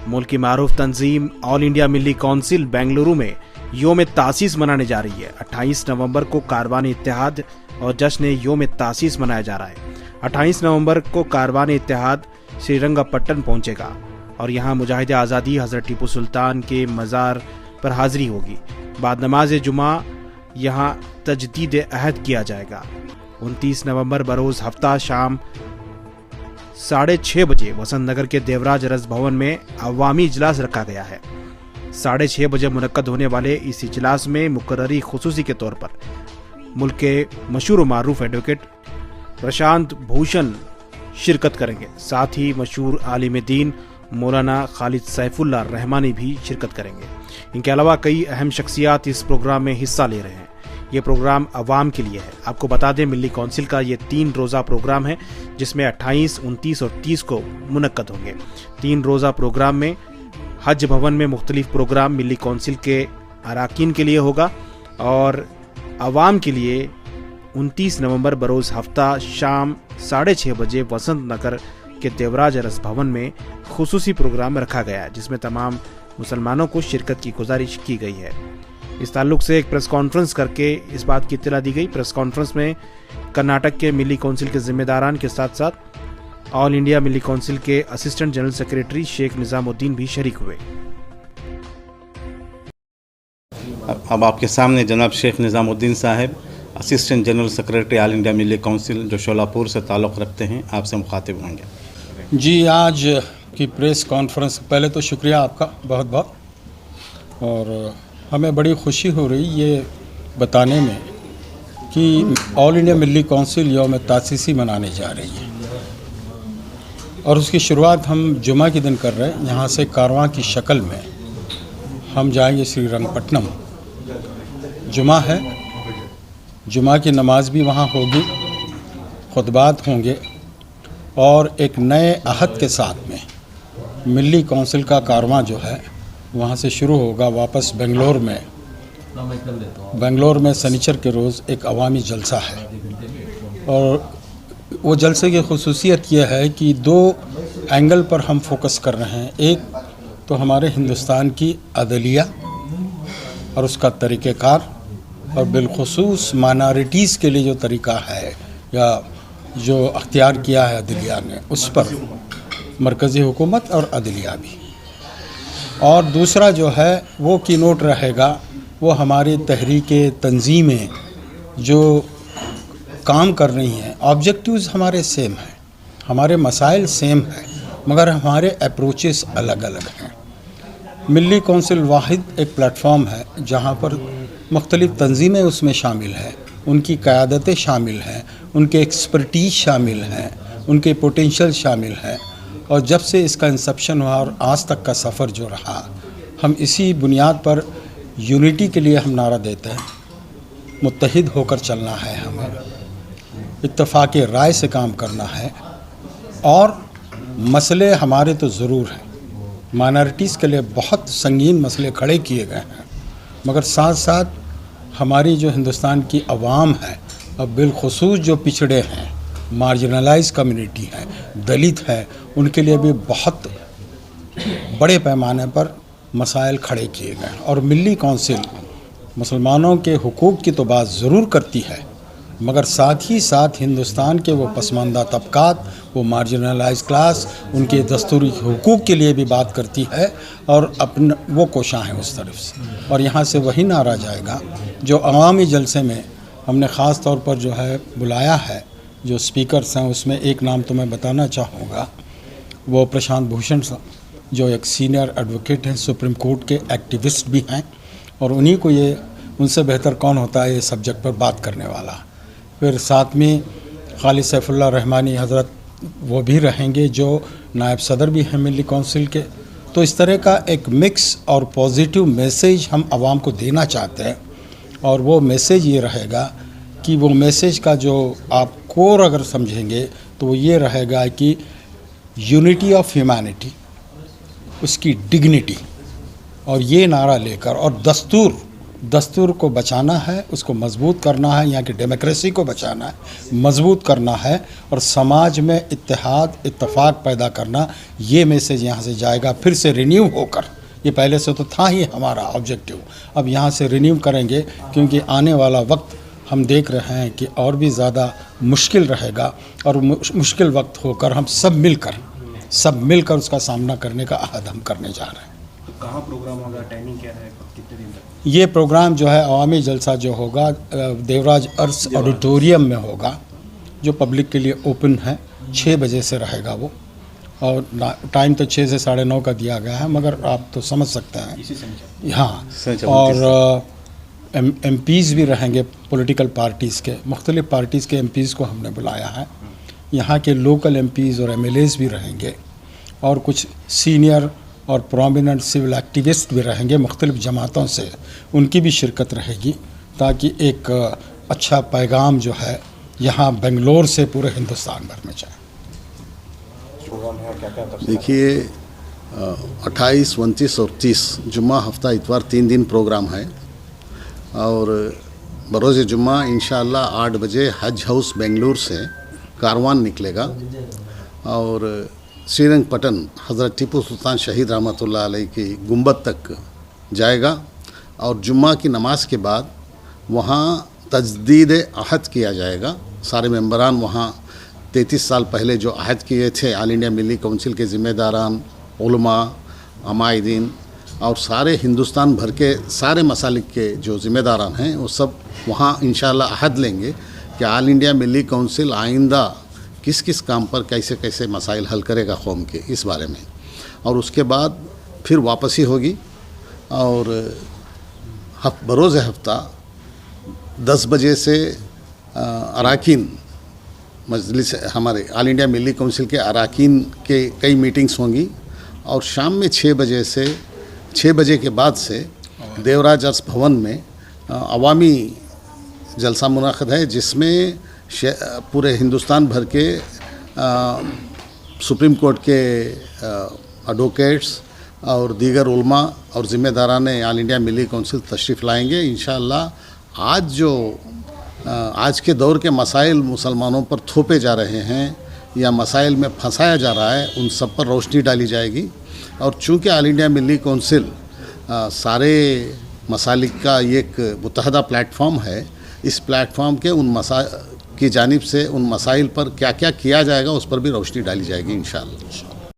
मुल्क की मारूफ तंजीम all India Milli council Bengaluru में योम तासीस मनाने जा रही है। 28 नवंबर को कारवान इत्तेहाद और जश्न योम तासीस मनाया जा रहा है। 28 नवंबर को कारवान इत्तेहाद श्रीरंगपट्टन पहुंचेगा और यहां मुजाहिद आज़ादी हज़रत टीपू सुल्तान के मज़ार पर हाजिरी होगी। बाद नमाज जुमा यहां तजदीद अहद किया जाएगा। 29 नवंबर बरोज़ हफ्ता शाम 6:30 बजे वसंत नगर के देवराज रस भवन में अवामी इजलास रखा गया है। 6:30 बजे मुनक्कद होने वाले इस इजलास में मुकर्ररी खुसूसी के तौर पर मुल्क के मशहूर मारूफ एडवोकेट प्रशांत भूषण शिरकत करेंगे। साथ ही मशहूर आलिम दीन मौलाना खालिद सैफुल्लाह रहमानी भी शिरकत करेंगे। इनके अलावा कई अहम शख्सियात इस प्रोग्राम में हिस्सा ले रहे हैं। ये प्रोग्राम अवाम के लिए है। आपको बता दें, मिली काउंसिल का ये 3 रोज़ा प्रोग्राम है जिसमें 28, 29 और 30 को मुनक्कद होंगे। 3 रोज़ा प्रोग्राम में हज भवन में मुख्तलिफ प्रोग्राम मिली काउंसिल के अराकीन के लिए होगा और अवाम के लिए 29 नवंबर बरोज़ हफ्ता शाम 6:30 बजे वसंत नगर के देवराज रस भवन में खुसूसी प्रोग्राम रखा गया है जिसमें तमाम मुसलमानों को शिरकत की गुजारिश की गई है। इस ताल्लुक से एक प्रेस कॉन्फ्रेंस करके इस बात की इत्तला दी गई। प्रेस कॉन्फ्रेंस में कर्नाटक के मिली काउंसिल के जिम्मेदारान के साथ साथ ऑल इंडिया मिली काउंसिल के assistant general secretary Sheikh Nizamuddin भी शरीक हुए। अब आपके सामने जनाब Sheikh Nizamuddin Sahab, assistant general secretary all India Milli council जो शोलापुर से ताल्लुक़ रखते हैं, आपसे मुखातिब होंगे। जी, आज की प्रेस कॉन्फ्रेंस पहले तो शुक्रिया आपका बहुत बहुत, और हमें बड़ी खुशी हो रही ये बताने में कि ऑल इंडिया मिली काउंसिल यौम तासीसी मनाने जा रही है और उसकी शुरुआत हम जुमा के दिन कर रहे हैं। यहाँ से कारवां की शक्ल में हम जाएंगे श्रीरंगपट्टनम। जुमा है, जुमा की नमाज भी वहाँ होगी, खुतबात होंगे और एक नए अहद के साथ में मिली काउंसिल का कारवां जो है वहाँ से शुरू होगा वापस बेंगलोर में सनीचर के रोज़ एक अवामी जलसा है। और वो जलसे की खुसूसियत ये है कि 2 एंगल पर हम फोकस कर रहे हैं। एक तो हमारे हिंदुस्तान की अदलिया और उसका तरीक़ेकार, और बिलखुसूस माइनॉरिटीज़ के लिए जो तरीक़ा है या जो अख्तियार किया है अदलिया ने, उस पर मरकज़ी हुकूमत और अदलिया भी। और दूसरा जो है वो कीनोट रहेगा, वो हमारी तहरीके तंजीमें जो काम कर रही हैं। ऑब्जेक्टिव्स हमारे सेम हैं, हमारे मसाइल सेम हैं, मगर हमारे अप्रोचेस अलग अलग हैं। मिली काउंसिल वाहिद एक प्लेटफॉर्म है जहाँ पर मुख्तलिफ़ तंजीमें उसमें शामिल हैं, उनकी क़यादतें शामिल हैं, उनके एक्सपर्टीज़ शामिल हैं, उनके पोटेंशियल शामिल हैं। और जब से इसका इंसेप्शन हुआ और आज तक का सफ़र जो रहा, हम इसी बुनियाद पर यूनिटी के लिए हम नारा देते हैं। मुत्तहिद होकर चलना है, हमें इत्तफ़ाक़ राय से काम करना है। और मसले हमारे तो ज़रूर हैं, माइनॉरिटीज़ के लिए बहुत संगीन मसले खड़े किए गए हैं, मगर साथ साथ हमारी जो हिंदुस्तान की अवाम है और बिलखुसूस जो पिछड़े हैं, मार्जिनलाइज कम्युनिटी है, दलित है, उनके लिए भी बहुत बड़े पैमाने पर मसाइल खड़े किए गए। और मिली काउंसिल मुसलमानों के हुकूक़ की तो बात ज़रूर करती है, मगर साथ ही साथ हिंदुस्तान के वो पसमानदा तबकात, वो मार्जिनलाइज क्लास, उनके दस्तूरी हुकूक़ के लिए भी बात करती है और अपना वो कोशां हैं उस तरफ से। और यहाँ से वही नारा जाएगा जो अवामी जलसे में हमने ख़ास तौर पर जो है बुलाया है, जो स्पीकर्स हैं उसमें एक नाम तो मैं बताना चाहूँगा, वो प्रशांत भूषण साहब जो एक सीनियर एडवोकेट हैं, सुप्रीम कोर्ट के एक्टिविस्ट भी हैं, और उन्हीं को ये, उनसे बेहतर कौन होता है ये सब्जेक्ट पर बात करने वाला। फिर साथ में खालिद सैफुल्लाह रहमानी हज़रत वो भी रहेंगे जो नायब सदर भी हैं मिली काउंसिल के। तो इस तरह का एक मिक्स और पॉजिटिव मैसेज हम आवाम को देना चाहते हैं, और वो मैसेज ये रहेगा कि वो मैसेज का जो आप कोर अगर समझेंगे तो वो ये रहेगा कि यूनिटी ऑफ ह्यूमैनिटी, उसकी डिग्निटी, और ये नारा लेकर, और दस्तूर दस्तूर को बचाना है, उसको मजबूत करना है, यहाँ की डेमोक्रेसी को बचाना है, मजबूत करना है और समाज में इत्तेहाद इत्तेफाक पैदा करना, ये मैसेज यहाँ से जाएगा। फिर से रिन्यू होकर, ये पहले से तो था ही हमारा ऑब्जेक्टिव, अब यहाँ से रिन्यू करेंगे क्योंकि आने वाला वक्त हम देख रहे हैं कि और भी ज़्यादा मुश्किल रहेगा और मुश्किल वक्त होकर हम सब मिलकर उसका सामना करने का अहद हम करने जा रहे हैं। तो कहाँ प्रोग्राम होगा, टाइमिंग क्या है, कितने दिन तक? ये प्रोग्राम जो है अवामी जलसा जो होगा देवराज अर्स ऑडिटोरियम में होगा, जो पब्लिक के लिए ओपन है। 6 बजे से रहेगा वो, और टाइम तो 6 से 9:30 का दिया गया है, मगर आप तो समझ सकते हैं। हाँ, और MPs भी रहेंगे, पॉलिटिकल पार्टीज़ के, मुख्तलिफ़ पार्टीज़ के MPs को हमने बुलाया है। यहाँ के लोकल MPs और MLAs भी रहेंगे और कुछ सीनियर और प्रोमिनेंट सिविल एक्टिविस्ट भी रहेंगे मुख्तलिफ़ जमातों से, उनकी भी शिरकत रहेगी, ताकि एक अच्छा पैगाम जो है यहाँ बेंगलोर से पूरे हिंदुस्तान भर में जाए। देखिए 28, 29 और 30 जुम्मा हफ्ता इतवार 3 दिन प्रोग्राम है, और बरोज़ जुम्मा इंशाअल्लाह 8 बजे हज हाउस बेंगलुरु से कारवान निकलेगा और श्रीरंगपटन हज़रत टीपू सुल्तान शहीद रहमतुल्लाह अलैह की गुंबद तक जाएगा, और जुम्मा की नमाज के बाद वहाँ तजदीद अहद किया जाएगा। सारे मेंबरान वहाँ 33 साल पहले जो अहद किए थे, ऑल इंडिया मिली काउंसिल के ज़िम्मेदारान, उलमा, अमायदीन और सारे हिंदुस्तान भर के सारे मसालिक के जो ज़िम्मेदारान हैं, वो सब वहाँ इंशाअल्लाह अहद लेंगे कि ऑल इंडिया मिली काउंसिल आइंदा किस किस काम पर कैसे कैसे मसाइल हल करेगा कौम के, इस बारे में। और उसके बाद फिर वापसी होगी, और बरोज़ हफ्ता 10 बजे से अराकीन मजलिस, हमारे ऑल इंडिया मिली काउंसिल के अराकीन के कई मीटिंग्स होंगी, और शाम में 6 बजे के बाद से देवराज अर्स भवन में अवामी जलसा मुनाक़िद है, जिसमें पूरे हिंदुस्तान भर के सुप्रीम कोर्ट के एडवोकेट्स और दीगर उलमा और ज़िम्मेदारान ऑल इंडिया मिली काउंसिल तशरीफ़ लाएंगे। इंशाअल्लाह आज के दौर के मसाइल मुसलमानों पर थोपे जा रहे हैं या मसाइल में फंसाया जा रहा है, उन सब पर रोशनी डाली जाएगी। और चूँकि ऑल इंडिया मिली काउंसिल सारे मसालिक का एक मुतहदा प्लेटफॉर्म है, इस प्लेटफॉर्म के की जानिब से उन मसाइल पर क्या क्या किया जाएगा उस पर भी रोशनी डाली जाएगी इंशाअल्लाह।